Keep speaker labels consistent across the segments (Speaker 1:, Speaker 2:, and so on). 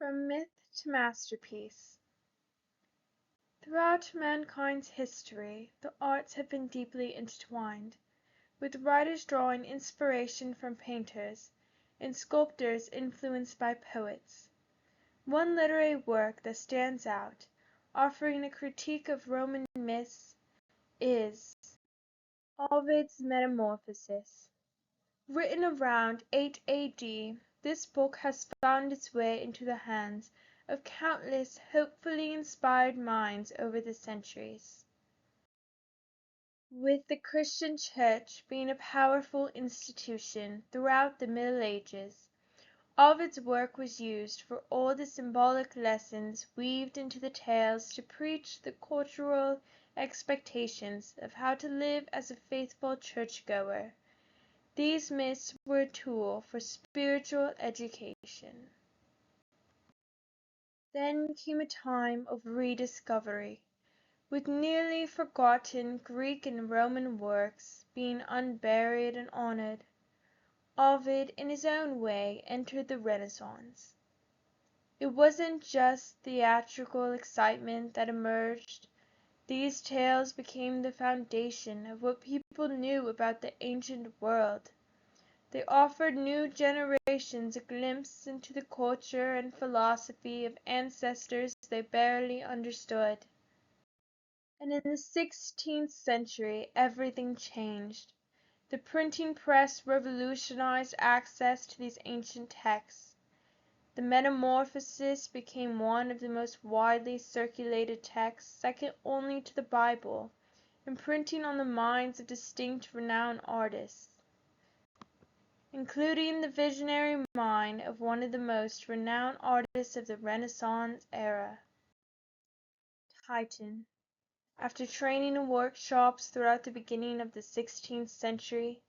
Speaker 1: From myth to masterpiece. Throughout mankind's history, the arts have been deeply intertwined, with writers drawing inspiration from painters, and sculptors influenced by poets. One literary work that stands out, offering a critique of Roman myths, is Ovid's Metamorphoses. Written around 8 AD, this book has found its way into the hands of countless hopefully inspired minds over the centuries. With the Christian Church being a powerful institution throughout the Middle Ages, Ovid's work was used for all the symbolic lessons weaved into the tales to preach the cultural expectations of how to live as a faithful churchgoer. These myths were a tool for spiritual education. Then came a time of rediscovery, with nearly forgotten Greek and Roman works being unburied and honored. Ovid, in his own way, entered the Renaissance. It wasn't just theatrical excitement that emerged. These tales became the foundation of what people knew about the ancient world. They offered new generations a glimpse into the culture and philosophy of ancestors they barely understood. And in the 16th century everything changed. The printing press revolutionized access to these ancient texts. The Metamorphoses became one of the most widely circulated texts, second only to the Bible, imprinting on the minds of distinct renowned artists, including the visionary mind of one of the most renowned artists of the Renaissance era, Titian. After training in workshops throughout the beginning of the 16th century,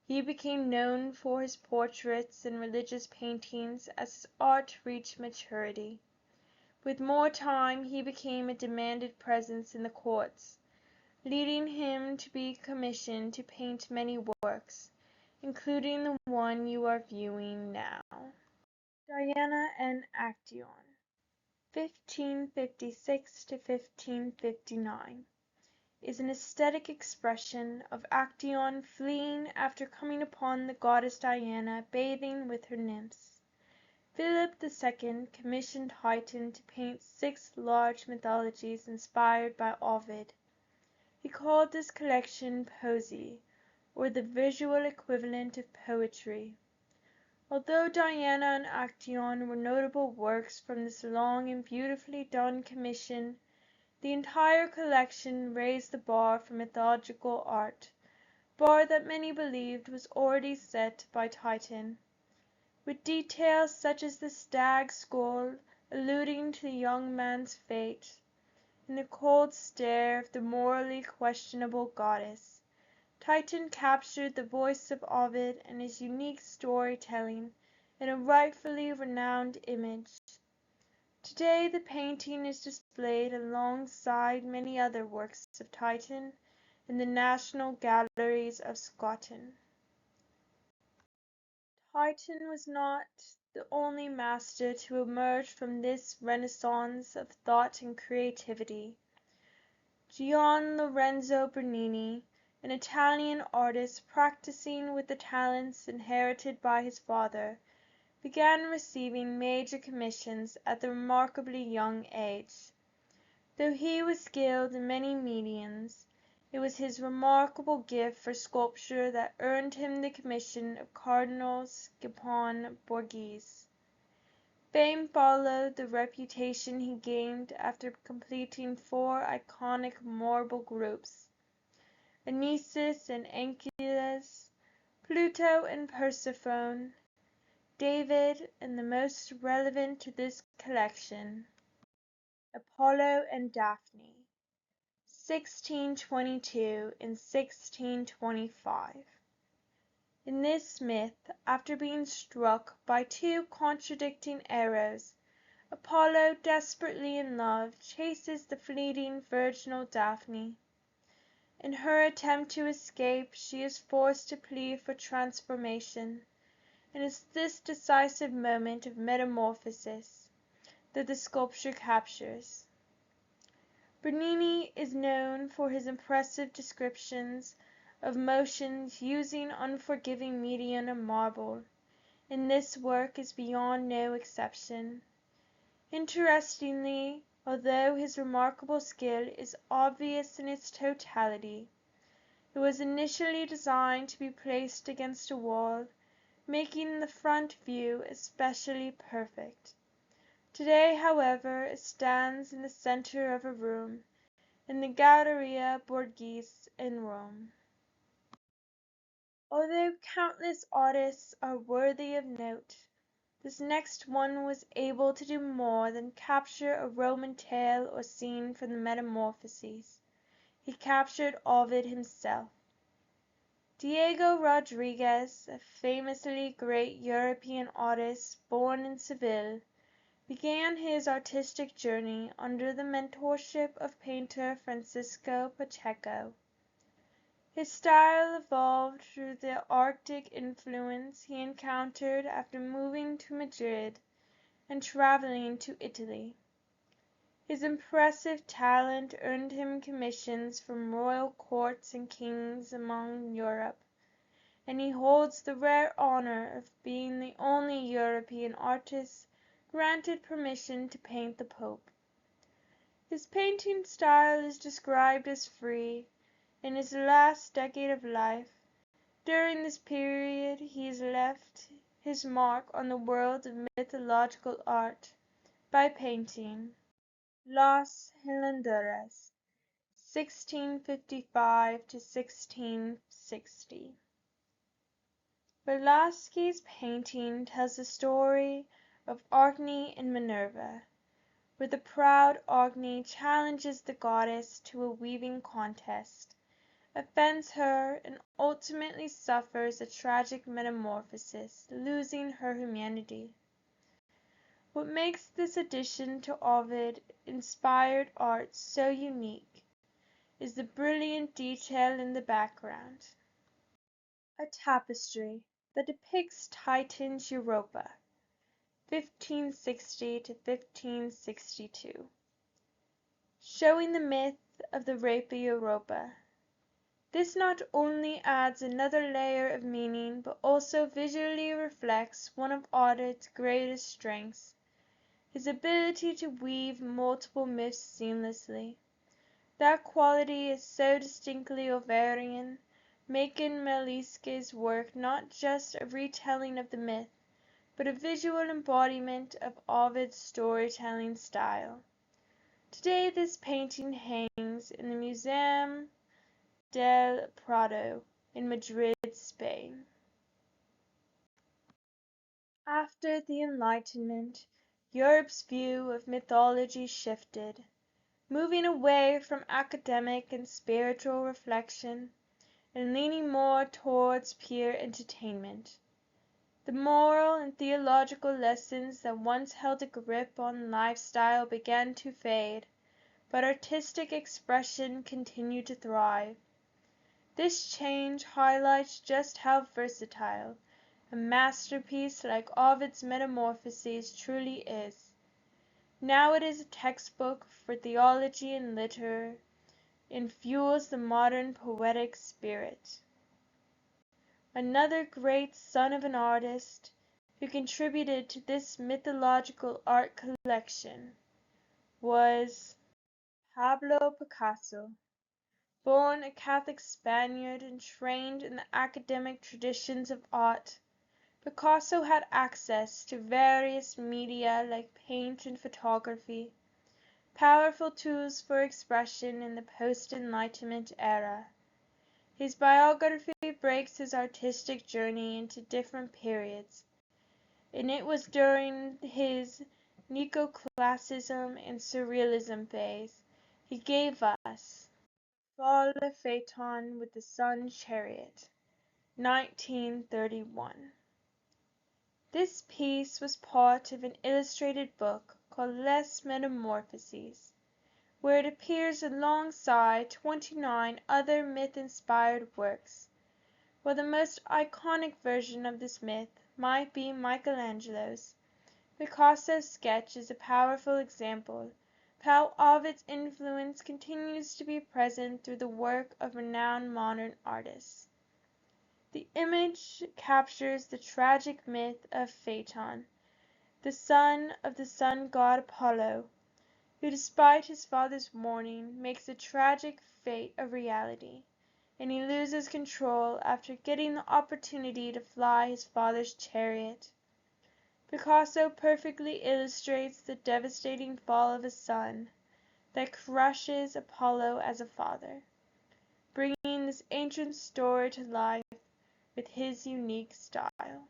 Speaker 1: he became known for his portraits and religious paintings as his art reached maturity. With more time he became a demanded presence in the courts, leading him to be commissioned to paint many works, including the one you are viewing now. Diana and Actaeon, 1556 to 1559. Is an aesthetic expression of Actaeon fleeing after coming upon the goddess Diana bathing with her nymphs. Philip II commissioned Titian to paint 6 large mythologies inspired by Ovid. He called this collection poesy, or the visual equivalent of poetry. Although Diana and Actaeon were notable works from this long and beautifully done commission, the entire collection raised the bar for mythological art, bar that many believed was already set by Titian, with details such as the stag's skull alluding to the young man's fate, and the cold stare of the morally questionable goddess. Titian captured the voice of Ovid and his unique storytelling in a rightfully renowned image. Today the painting is displayed alongside many other works of Titian in the National Galleries of Scotland. Titian was not the only master to emerge from this renaissance of thought and creativity. Gian Lorenzo Bernini, an Italian artist practicing with the talents inherited by his father, began receiving major commissions at the remarkably young age. Though he was skilled in many mediums, it was his remarkable gift for sculpture that earned him the commission of Cardinal Scipione Borghese. Fame followed the reputation he gained after completing 4 iconic marble groups, Anisus and Anchialus, Pluto and Persephone, David, and the most relevant to this collection, Apollo and Daphne, 1622 and 1625. In this myth, after being struck by 2 contradicting arrows, Apollo, desperately in love, chases the fleeting virginal Daphne. In her attempt to escape, she is forced to plead for transformation, and it's this decisive moment of metamorphosis that the sculpture captures. Bernini is known for his impressive descriptions of motions using unforgiving medium of marble, and this work is beyond no exception. Interestingly, although his remarkable skill is obvious in its totality, it was initially designed to be placed against a wall, making the front view especially perfect. Today, however, it stands in the center of a room in the Galleria Borghese in Rome. Although countless artists are worthy of note, this next one was able to do more than capture a Roman tale or scene from the Metamorphoses. He captured Ovid himself. Diego Rodriguez, a famously great European artist born in Seville, began his artistic journey under the mentorship of painter Francisco Pacheco. His style evolved through the Arctic influence he encountered after moving to Madrid and traveling to Italy. His impressive talent earned him commissions from royal courts and kings among Europe, and he holds the rare honor of being the only European artist granted permission to paint the Pope. His painting style is described as free. In his last decade of life, during this period he has left his mark on the world of mythological art by painting Las Hilanderas, 1655 to 1660. Velázquez's painting tells the story of Arachne and Minerva, where the proud Arachne challenges the goddess to a weaving contest, offends her, and ultimately suffers a tragic metamorphosis, losing her humanity. What makes this addition to Ovid-inspired art so unique is the brilliant detail in the background. A tapestry that depicts Titan's Europa, 1560 to 1562, showing the myth of the rape of Europa. This not only adds another layer of meaning, but also visually reflects one of Ovid's greatest strengths, his ability to weave multiple myths seamlessly. That quality is so distinctly Overian, making Velázquez's work not just a retelling of the myth, but a visual embodiment of Ovid's storytelling style. Today this painting hangs in the Museum del Prado in Madrid, Spain. After the Enlightenment, Europe's view of mythology shifted, moving away from academic and spiritual reflection and leaning more towards pure entertainment. The moral and theological lessons that once held a grip on lifestyle began to fade, but artistic expression continued to thrive. This change highlights just how versatile a masterpiece like Ovid's Metamorphoses truly is. Now it is a textbook for theology and literature, and fuels the modern poetic spirit. Another great son of an artist who contributed to this mythological art collection was Pablo Picasso. Born a Catholic Spaniard and trained in the academic traditions of art, Picasso had access to various media like paint and photography, powerful tools for expression in the post-Enlightenment era. His biography breaks his artistic journey into different periods, and it was during his Neoclassicism and Surrealism phase he gave us Fall le Phaeton with the Sun Chariot, 1931. This piece was part of an illustrated book called Les Metamorphoses, where it appears alongside 29 other myth-inspired works, while the most iconic version of this myth might be Michelangelo's, Picasso's sketch is a powerful example of how Ovid's influence continues to be present through the work of renowned modern artists. The image captures the tragic myth of Phaeton, the son of the sun god Apollo, who despite his father's warning makes the tragic fate a reality, and he loses control after getting the opportunity to fly his father's chariot. Picasso perfectly illustrates the devastating fall of a son that crushes Apollo as a father, bringing this ancient story to life with his unique style.